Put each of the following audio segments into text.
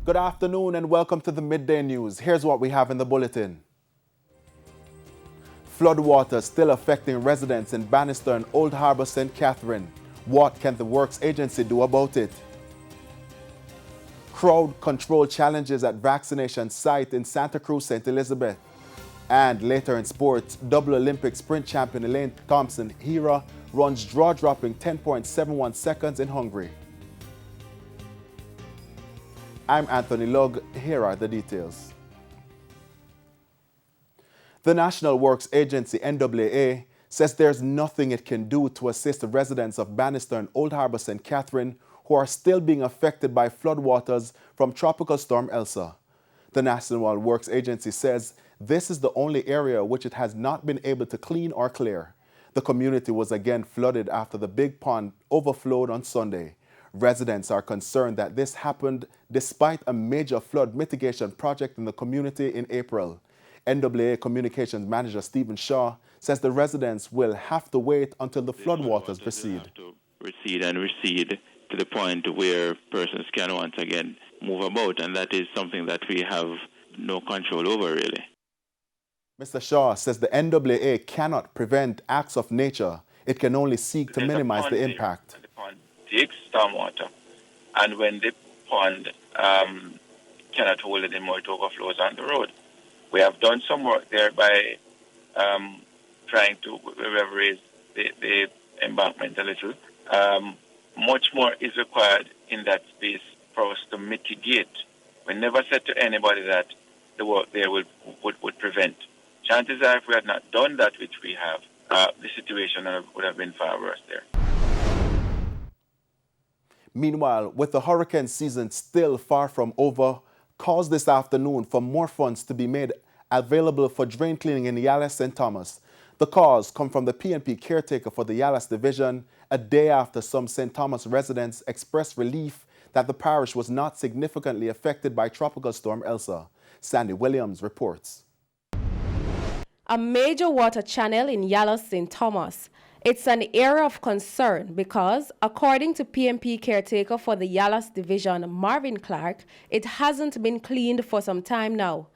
Good afternoon and welcome to the Midday News. Here's what we have in the bulletin. Floodwaters still affecting residents in Bannister and Old Harbour, St. Catherine. What can the Works Agency do about it? Crowd control challenges at vaccination site in Santa Cruz, St. Elizabeth. And later in sports, double Olympic sprint champion Elaine Thompson-Herah runs jaw-dropping 10.71 seconds in Hungary. I'm Anthony Lugg. Here are the details. The National Works Agency NWA says there's nothing it can do to assist the residents of Bannister and Old Harbour, St. Catherine who are still being affected by floodwaters from Tropical Storm Elsa. The National Works Agency says this is the only area which it has not been able to clean or clear. The community was again flooded after the big pond overflowed on Sunday. Residents are concerned that this happened despite a major flood mitigation project in the community in April. NWA Communications Manager Stephen Shaw says the residents will have to wait until the floodwaters recede. Have to recede to the point where persons can once again move about, and that is something that we have no control over, really. Mr. Shaw says the NWA cannot prevent acts of nature. It can only seek to minimize the impact. The pond takes stormwater, and when the pond cannot hold it anymore, it overflows on the road. We have done some work there by trying to raise the embankment a little. Much more is required in that space for us to mitigate. We never said to anybody that the work there would prevent. Chances are, if we had not done that, which we have, the situation would have been far worse there. Meanwhile, with the hurricane season still far from over, calls this afternoon for more funds to be made available for drain cleaning in Yallas St. Thomas. The calls come from the PNP caretaker for the Yallas division a day after some St. Thomas residents expressed relief that the parish was not significantly affected by Tropical Storm Elsa. Sandy Williams reports. A major water channel in Yallas St. Thomas. It's an area of concern because, according to PNP caretaker for the Yallas division, Marvin Clark, it hasn't been cleaned for some time now.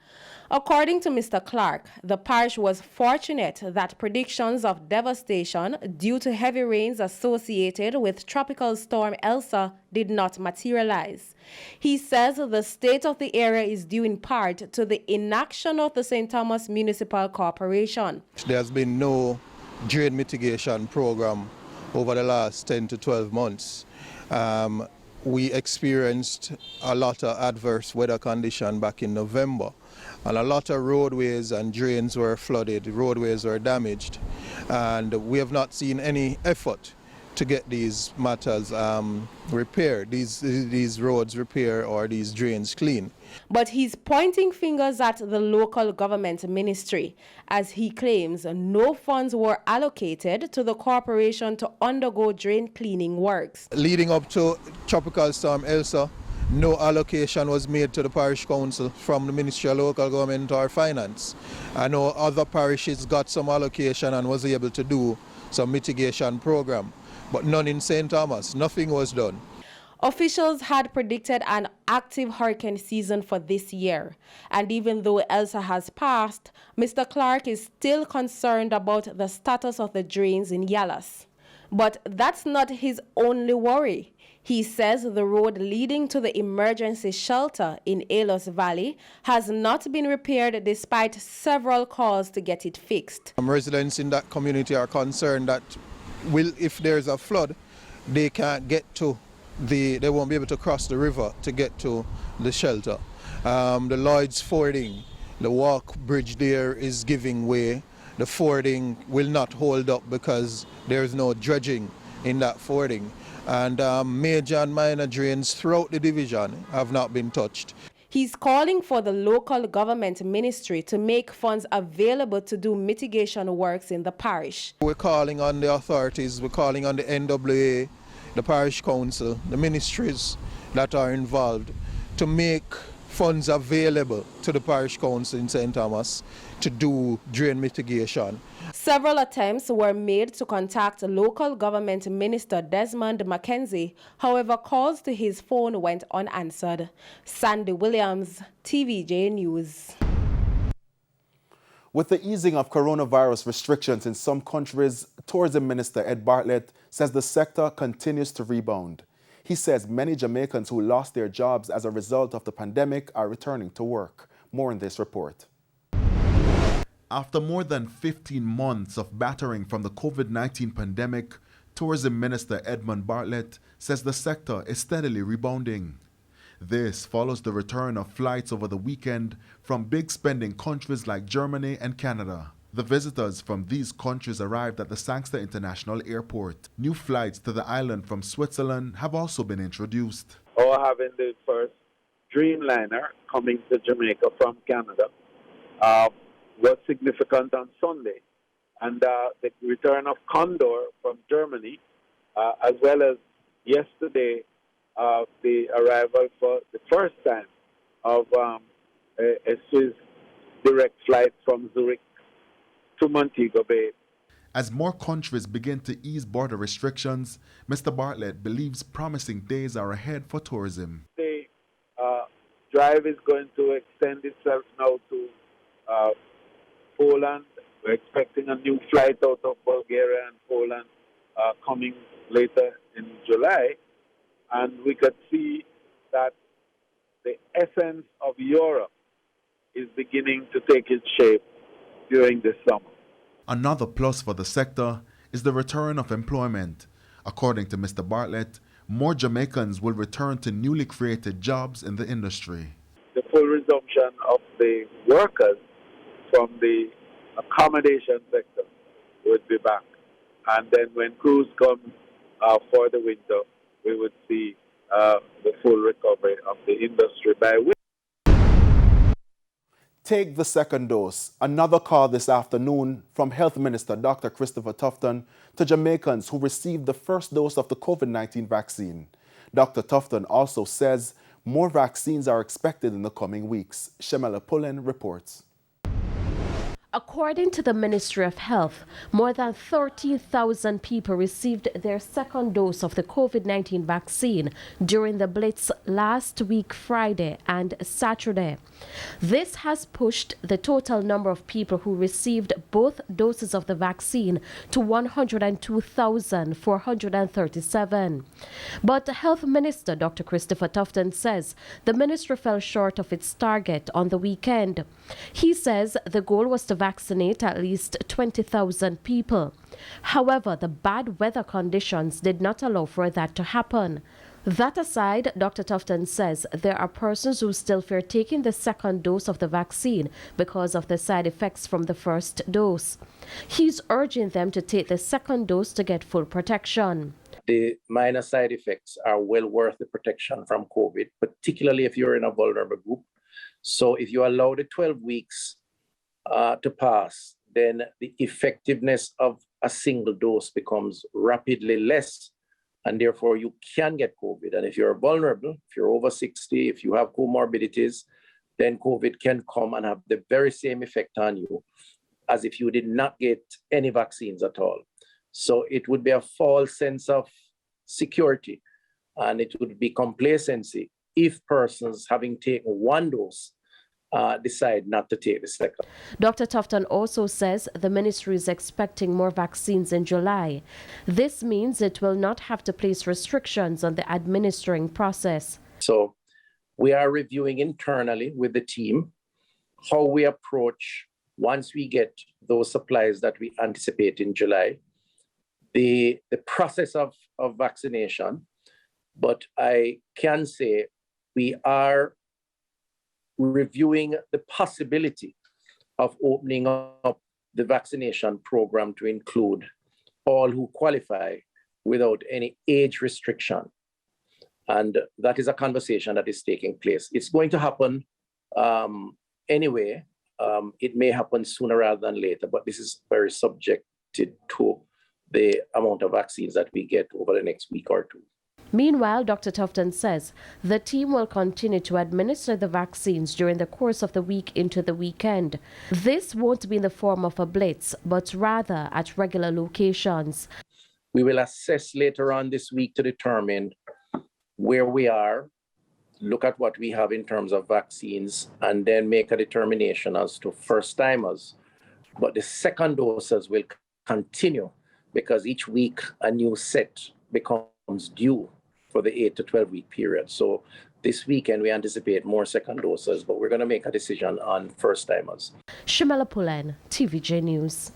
According to Mr. Clark, the parish was fortunate that predictions of devastation due to heavy rains associated with Tropical Storm Elsa did not materialize. He says the state of the area is due in part to the inaction of the St. Thomas Municipal Corporation. There's been no drain mitigation program over the last 10 to 12 months. We experienced a lot of adverse weather conditions back in November, and a lot of roadways and drains were flooded, roadways were damaged, and we have not seen any effort to get these matters repaired, these roads repaired or these drains clean. But he's pointing fingers at the local government ministry, as he claims no funds were allocated to the corporation to undergo drain cleaning works. Leading up to Tropical Storm Elsa, no allocation was made to the parish council from the Ministry of Local Government or Finance. I know other parishes got some allocation and was able to do some mitigation program, but none in St. Thomas. Nothing was done. Officials had predicted an active hurricane season for this year, and even though Elsa has passed, Mr. Clark is still concerned about the status of the drains in Yallas. But that's not his only worry. He says the road leading to the emergency shelter in Elos Valley has not been repaired despite several calls to get it fixed. Residents in that community are concerned that if there's a flood, they can't get to they won't be able to cross the river to get to the shelter. The Lloyd's fording, the walk bridge there is giving way. The fording will not hold up because there's no dredging in that fording. And major and minor drains throughout the division have not been touched. He's calling for the local government ministry to make funds available to do mitigation works in the parish. We're calling on the authorities, we're calling on the NWA, the parish council, the ministries that are involved to make funds available to the parish council in St. Thomas to do drain mitigation. Several attempts were made to contact local government minister Desmond Mackenzie. However, calls to his phone went unanswered. Sandy Williams, TVJ News. With the easing of coronavirus restrictions in some countries, Tourism Minister Ed Bartlett says the sector continues to rebound. He says many Jamaicans who lost their jobs as a result of the pandemic are returning to work. More in this report. After more than 15 months of battering from the COVID-19 pandemic, Tourism Minister Edmund Bartlett says the sector is steadily rebounding. This follows the return of flights over the weekend from big spending countries like Germany and Canada. The visitors from these countries arrived at the Sangster International Airport. New flights to the island from Switzerland have also been introduced. Or having the first Dreamliner coming to Jamaica from Canada was significant on Sunday. And the return of Condor from Germany, as well as yesterday, the arrival for the first time of a Swiss direct flight from Zurich to Montego Bay. As more countries begin to ease border restrictions, Mr. Bartlett believes promising days are ahead for tourism. The drive is going to extend itself now to Poland. We're expecting a new flight out of Bulgaria and Poland coming later in July. And we could see that the essence of Europe is beginning to take its shape during this summer. Another plus for the sector is the return of employment. According to Mr. Bartlett, more Jamaicans will return to newly created jobs in the industry. The full resumption of the workers from the accommodation sector would be back. And then when crews come for the winter, we would see the full recovery of the industry by winter. Take the second dose. Another call this afternoon from Health Minister Dr. Christopher Tufton to Jamaicans who received the first dose of the COVID-19 vaccine. Dr. Tufton also says more vaccines are expected in the coming weeks. Shemela Pullen reports. According to the Ministry of Health, more than 30,000 people received their second dose of the COVID-19 vaccine during the blitz last week, Friday and Saturday. This has pushed the total number of people who received both doses of the vaccine to 102,437. But the Health Minister, Dr. Christopher Tufton, says the ministry fell short of its target on the weekend. He says the goal was to vaccinate at least 20,000 people. However, the bad weather conditions did not allow for that to happen. That aside, Dr. Tufton says there are persons who still fear taking the second dose of the vaccine because of the side effects from the first dose. He's urging them to take the second dose to get full protection. The minor side effects are well worth the protection from COVID, particularly if you're in a vulnerable group. So if you allow the 12 weeks to pass, then the effectiveness of a single dose becomes rapidly less, and therefore you can get COVID. And if you're vulnerable, if you're over 60, if you have comorbidities, then COVID can come and have the very same effect on you as if you did not get any vaccines at all. So it would be a false sense of security, and it would be complacency if persons having taken one dose decide not to take the second. Dr. Tufton also says the ministry is expecting more vaccines in July. This means it will not have to place restrictions on the administering process. So we are reviewing internally with the team how we approach once we get those supplies that we anticipate in July, the process of vaccination. But I can say we are reviewing the possibility of opening up the vaccination program to include all who qualify without any age restriction. And that is a conversation that is taking place. It's going to happen anyway. It may happen sooner rather than later, but this is very subjected to the amount of vaccines that we get over the next week or two. Meanwhile, Dr. Tufton says the team will continue to administer the vaccines during the course of the week into the weekend. This won't be in the form of a blitz, but rather at regular locations. We will assess later on this week to determine where we are, look at what we have in terms of vaccines, and then make a determination as to first-timers. But the second doses will continue because each week a new set becomes due for the 8 to 12 week period. So this weekend we anticipate more second doses, but we're going to make a decision on first-timers. Shimela Pulen, TVJ News.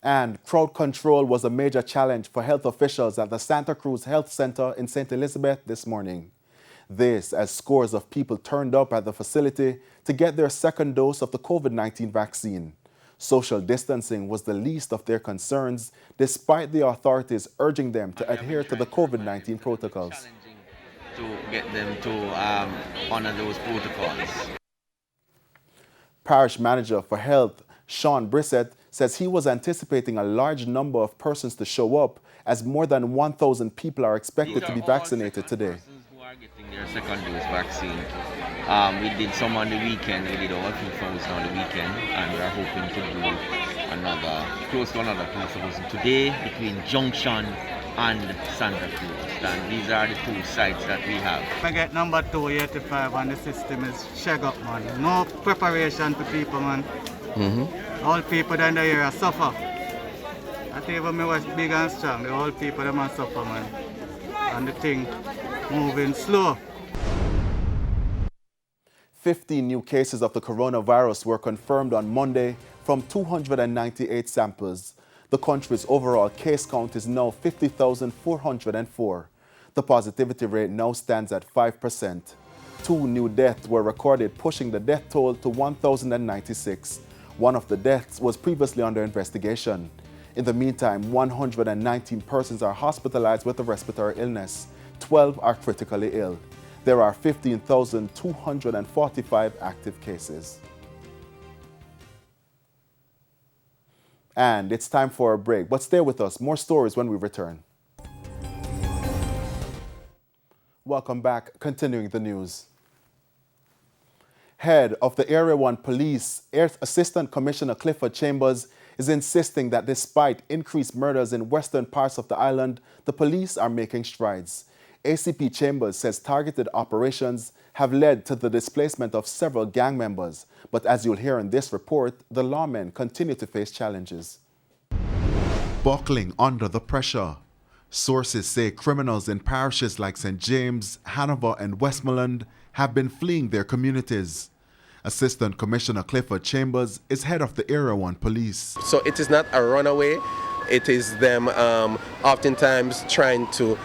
And crowd control was a major challenge for health officials at the Santa Cruz Health Center in St. Elizabeth this morning. This as scores of people turned up at the facility to get their second dose of the COVID-19 vaccine. Social distancing was the least of their concerns, despite the authorities urging them to adhere to the COVID-19 protocols. To get them to honor those protocols. Parish Manager for Health, Sean Brissett, says he was anticipating a large number of persons to show up, as more than 1,000 people are expected to be vaccinated today. Who are getting their second dose vaccine. We did some on the weekend. We did all 2,000 on the weekend, and we are hoping to do close to another 2,000 today between Junction and Santa Cruz. And these are the two sites that we have. I get number 285 and the system is shag up, man. No preparation for people, man. All people in the area suffer. I think even me was big and strong, the whole people them a suffer, man. And the thing moving slow. 15 new cases of the coronavirus were confirmed on Monday from 298 samples. The country's overall case count is now 50,404. The positivity rate now stands at 5%. 2 new deaths were recorded, pushing the death toll to 1,096. One of the deaths was previously under investigation. In the meantime, 119 persons are hospitalized with a respiratory illness. 12 are critically ill. There are 15,245 active cases. And it's time for a break, but stay with us. More stories when we return. Welcome back. Continuing the news. Head of the Area 1 Police, Assistant Commissioner Clifford Chambers, is insisting that despite increased murders in western parts of the island, the police are making strides. ACP Chambers says targeted operations have led to the displacement of several gang members. But as you'll hear in this report, the lawmen continue to face challenges. Buckling under the pressure. Sources say criminals in parishes like St. James, Hanover, and Westmoreland have been fleeing their communities. Assistant Commissioner Clifford Chambers is head of the Area 1 Police. So it is not a runaway, it is them oftentimes trying to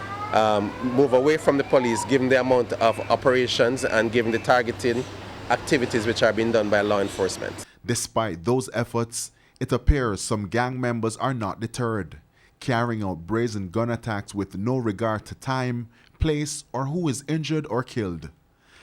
move away from the police, given the amount of operations and given the targeting activities which are being done by law enforcement. Despite those efforts, it appears some gang members are not deterred, carrying out brazen gun attacks with no regard to time, place, or who is injured or killed.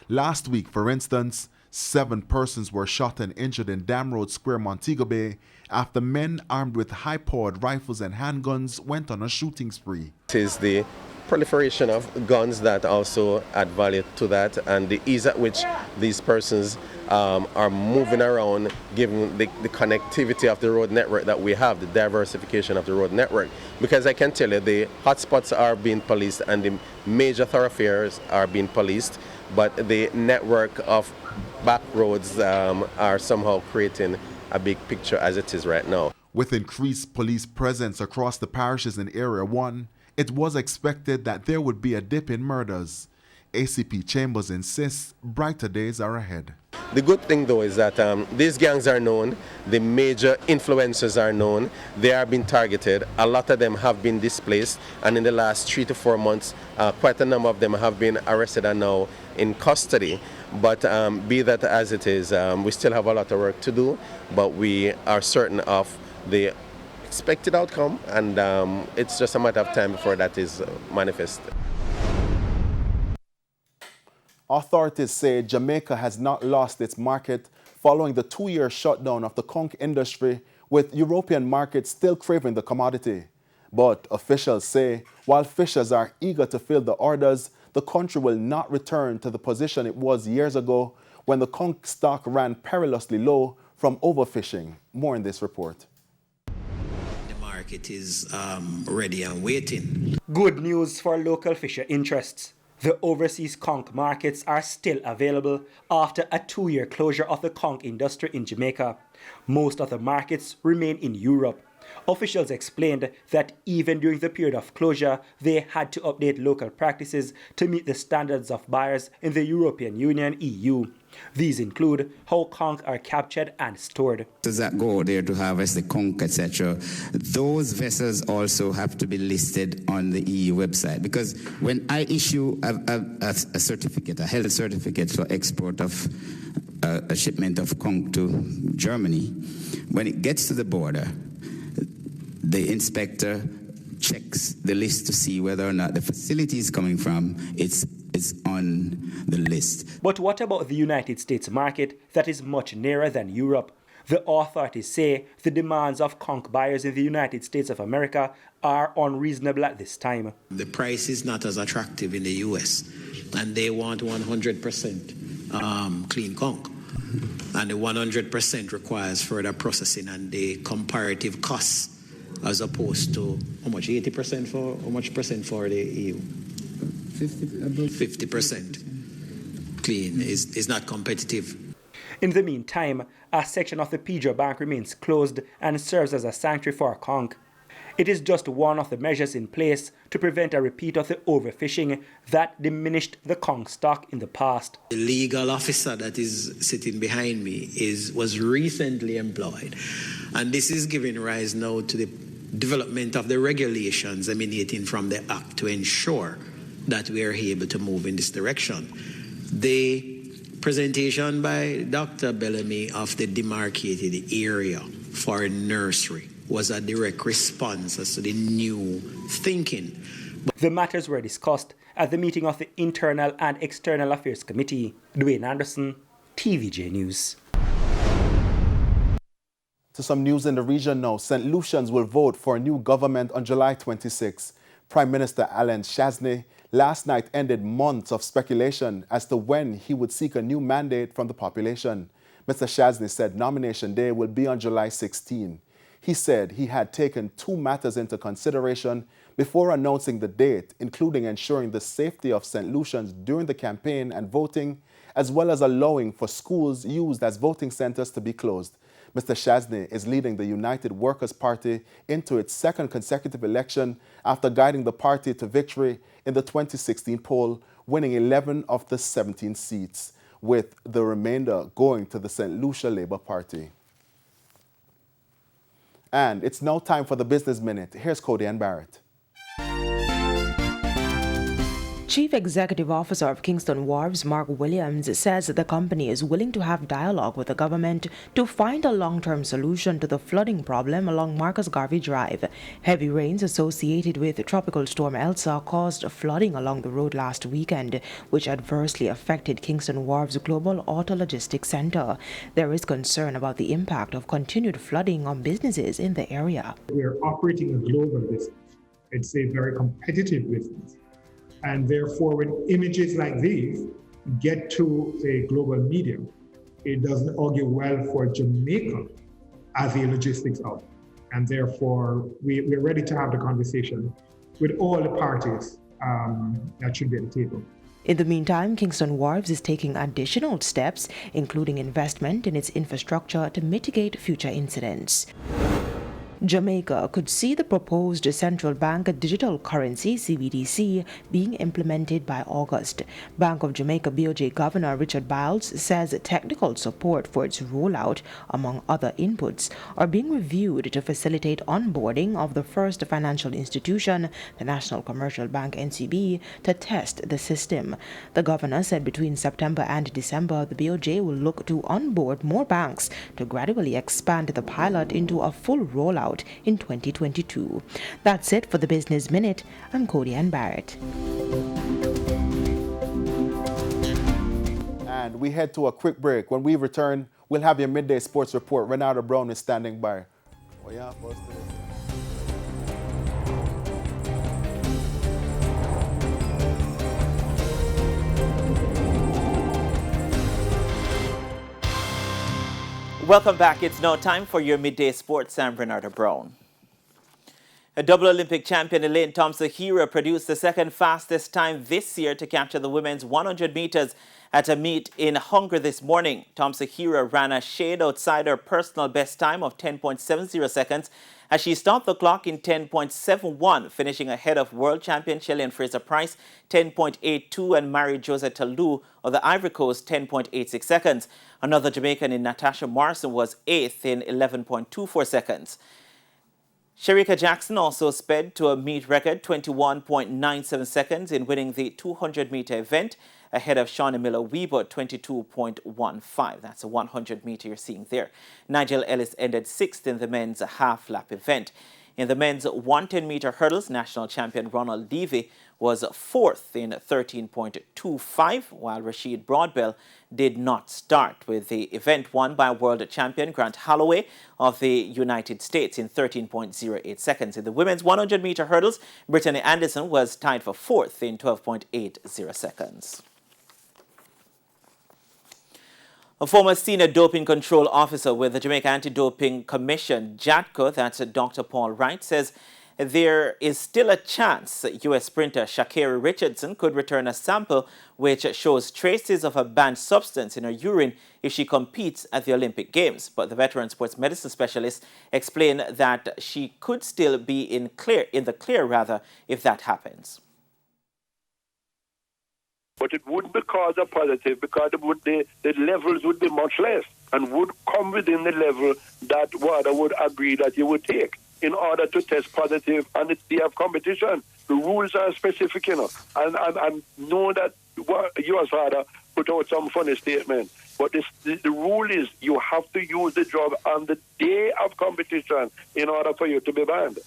Last week, for instance, 7 persons were shot and injured in Dam Road Square, Montego Bay, after men armed with high-powered rifles and handguns went on a shooting spree. It is the proliferation of guns that also add value to that, and the ease at which these persons are moving around, given the connectivity of the road network that we have, the diversification of the road network. Because I can tell you, the hotspots are being policed and the major thoroughfares are being policed, but the network of back roads are somehow creating a big picture as it is right now. With increased police presence across the parishes in Area 1, it was expected that there would be a dip in murders. ACP Chambers insists brighter days are ahead. The good thing though is that these gangs are known, the major influencers are known, they are being targeted, a lot of them have been displaced, and in the last 3 to 4 months, quite a number of them have been arrested and now in custody. But be that as it is, we still have a lot of work to do, but we are certain of the expected outcome, and it's just a matter of time before that is manifested. Authorities say Jamaica has not lost its market following the 2-year shutdown of the conch industry, with European markets still craving the commodity. But officials say while fishers are eager to fill the orders, the country will not return to the position it was years ago when the conch stock ran perilously low from overfishing. More in this report. The market is ready and waiting. Good news for local fisher interests. The overseas conch markets are still available after a 2-year closure of the conch industry in Jamaica. Most of the markets remain in Europe. Officials explained that even during the period of closure, they had to update local practices to meet the standards of buyers in the European Union (EU). These include how conch are captured and stored. Vessels that go there to harvest the conch, etc., those vessels also have to be listed on the EU website. Because when I issue a certificate, a health certificate for export of a shipment of conch to Germany, when it gets to the border, the inspector checks the list to see whether or not the facility is coming from is on the list. But what about the United States market that is much nearer than Europe? The authorities say the demands of conch buyers in the United States of America are unreasonable at this time. The price is not as attractive in the US, and they want 100% clean conch. And the 100% requires further processing and the comparative costs, as opposed to how much? 80% for how much percent for the EU? 50% clean is not competitive. In the meantime, a section of the Pedro Bank remains closed and serves as a sanctuary for conch. It is just one of the measures in place to prevent a repeat of the overfishing that diminished the conch stock in the past. The legal officer that is sitting behind me was recently employed, and this is giving rise now to the development of the regulations emanating from the Act to ensure that we are able to move in this direction. The presentation by Dr. Bellamy of the demarcated area for a nursery was a direct response as to the new thinking. The matters were discussed at the meeting of the Internal and External Affairs Committee. Dwayne Anderson, TVJ News. To some news in the region now, St. Lucians will vote for a new government on July 26. Prime Minister Alan Chasney last night ended months of speculation as to when he would seek a new mandate from the population. Mr. Chasney said nomination day will be on July 16. He said he had taken 2 matters into consideration before announcing the date, including ensuring the safety of St. Lucians during the campaign and voting, as well as allowing for schools used as voting centers to be closed. Mr. Chasney is leading the United Workers' Party into its 2nd consecutive election after guiding the party to victory in the 2016 poll, winning 11 of the 17 seats, with the remainder going to the St. Lucia Labour Party. And it's now time for the Business Minute. Here's Cody and Barrett. Chief Executive Officer of Kingston Wharves, Mark Williams, says the company is willing to have dialogue with the government to find a long-term solution to the flooding problem along Marcus Garvey Drive. Heavy rains associated with Tropical Storm Elsa caused flooding along the road last weekend, which adversely affected Kingston Wharves' Global Auto Logistics Center. There is concern about the impact of continued flooding on businesses in the area. We're operating a global business. It's a very competitive business. And therefore, when images like these get to a global medium, it doesn't augur well for Jamaica as a logistics hub. And therefore, we're ready to have the conversation with all the parties that should be at the table. In the meantime, Kingston Wharves is taking additional steps, including investment in its infrastructure to mitigate future incidents. Jamaica could see the proposed central bank digital currency, CBDC, being implemented by August. Bank of Jamaica BOJ Governor Richard Biles says technical support for its rollout, among other inputs, are being reviewed to facilitate onboarding of the first financial institution, the National Commercial Bank NCB, to test the system. The governor said between September and December, the BOJ will look to onboard more banks to gradually expand the pilot into a full rollout in 2022. That's it for the Business Minute. I'm Cody Ann Barrett. And we head to a quick break. When we return, we'll have your midday sports report. Renata Brown is standing by. Oh, yeah, Welcome back. It's now time for your midday sports. I'm Renata Brown. A double Olympic champion Elaine Thompson-Herah produced the second fastest time this year to capture the women's 100 meters at a meet in Hungary this morning. Thompson-Herah ran a shade outside her personal best time of 10.70 seconds as she stopped the clock in 10.71, finishing ahead of world champion Chilean Fraser-Pryce 10.82 and Marie-Josée Talou of the Ivory Coast 10.86 seconds. Another Jamaican in Natasha Morrison was 8th in 11.24 seconds. Shericka Jackson also sped to a meet record 21.97 seconds in winning the 200-meter event ahead of Shawnee Miller-Weber 22.15. That's a 100-meter you're seeing there. Nigel Ellis ended 6th in the men's half-lap event. In the men's 110-meter hurdles, national champion Ronald Levy was 4th in 13.25, while Rashid Broadbell did not start, with the event won by world champion Grant Holloway of the United States in 13.08 seconds. In the women's 100-meter hurdles, Brittany Anderson was tied for 4th in 12.80 seconds. A former senior doping control officer with the Jamaica Anti-Doping Commission, JADCO, that's Dr. Paul Wright, says there is still a chance U.S. sprinter Sha'Carri Richardson could return a sample which shows traces of a banned substance in her urine if she competes at the Olympic Games. But the veteran sports medicine specialist explained that she could still be in the clear if that happens. But it wouldn't be cause a positive because the levels would be much less and would come within the level that WADA would agree that you would take in order to test positive and it's day of competition. The rules are specific, you know, and know that US WADA put out some funny statement. But the rule is you have to use the drug on the day of competition in order for you to be banned.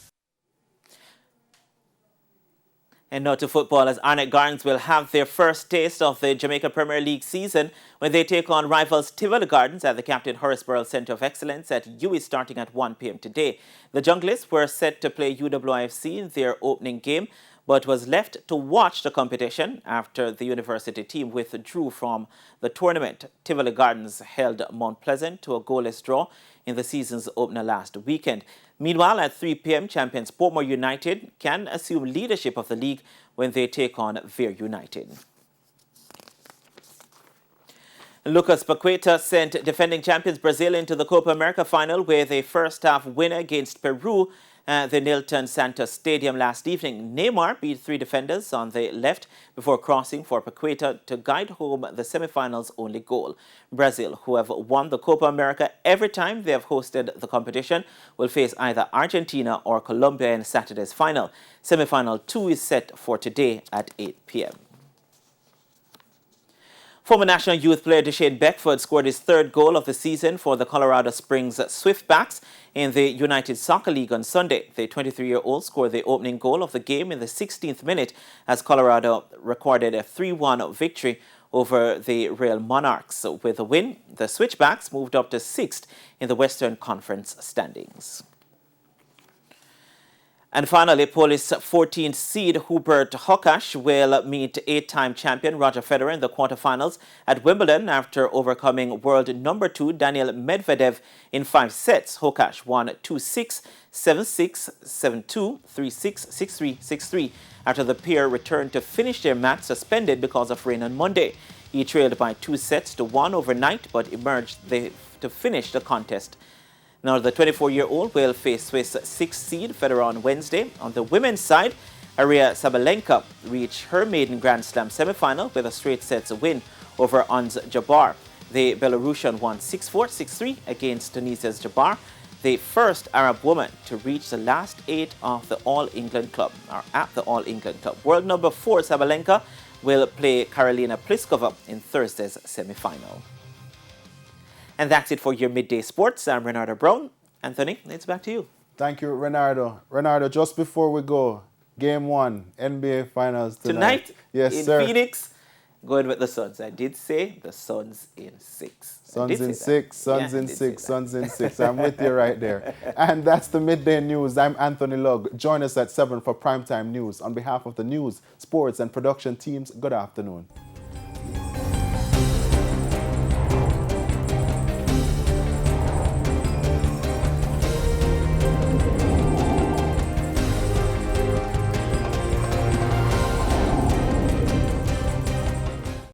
And now to football, as Arnett Gardens will have their first taste of the Jamaica Premier League season when they take on rivals Tivoli Gardens at the Captain Horace Burrell Centre of Excellence at UWI starting at 1 p.m. today. The Junglists were set to play UWIFC in their opening game, but was left to watch the competition after the university team withdrew from the tournament. Tivoli Gardens held Mount Pleasant to a goalless draw in the season's opener last weekend. Meanwhile, at 3 p.m., champions Portmore United can assume leadership of the league when they take on Veer United. Lucas Paqueta sent defending champions Brazil into the Copa America final with a first-half winner against Peru at the Nilton Santos Stadium last evening. Neymar beat 3 defenders on the left before crossing for Paqueta to guide home the semifinals' only goal. Brazil, who have won the Copa America every time they have hosted the competition, will face either Argentina or Colombia in Saturday's final. Semifinal 2 is set for today at 8 p.m. Former national youth player Deshane Beckford scored his 3rd goal of the season for the Colorado Springs Swiftbacks in the United Soccer League on Sunday. The 23-year-old scored the opening goal of the game in the 16th minute as Colorado recorded a 3-1 victory over the Real Monarchs. With a win, the Switchbacks moved up to 6th in the Western Conference standings. And finally, Polish 14th seed Hubert Hurkacz will meet 8-time champion Roger Federer in the quarterfinals at Wimbledon after overcoming world number 2 Daniil Medvedev in 5 sets. Hurkacz won 2-6, 7-6, 7-2, 3-6, 6-3, 6-3 after the pair returned to finish their match suspended because of rain on Monday. He trailed by 2 sets to 1 overnight but emerged to finish the contest. Now, the 24-year-old will face Swiss 6th seed Federer on Wednesday. On the women's side, Aria Sabalenka reached her maiden Grand Slam semifinal with a straight sets win over Ons Jabeur. The Belarusian won 6-4, 6-3 against Tunisia's Jabeur, the first Arab woman to reach the last 8 of the All-England Club, or at the All-England Club. World number 4 Sabalenka will play Karolina Pliskova in Thursday's semifinal. And that's it for your midday sports. I'm Renardo Brown. Anthony, it's back to you. Thank you, Renardo. Renardo, just before we go, Game 1, NBA Finals tonight. Yes, in sir. Phoenix, going with the Suns. I did say the Suns in 6. Suns in 6, Suns in 6, Suns in 6. I'm with you right there. And that's the Midday News. I'm Anthony Lugg. Join us at 7 for Primetime News. On behalf of the news, sports, and production teams, good afternoon.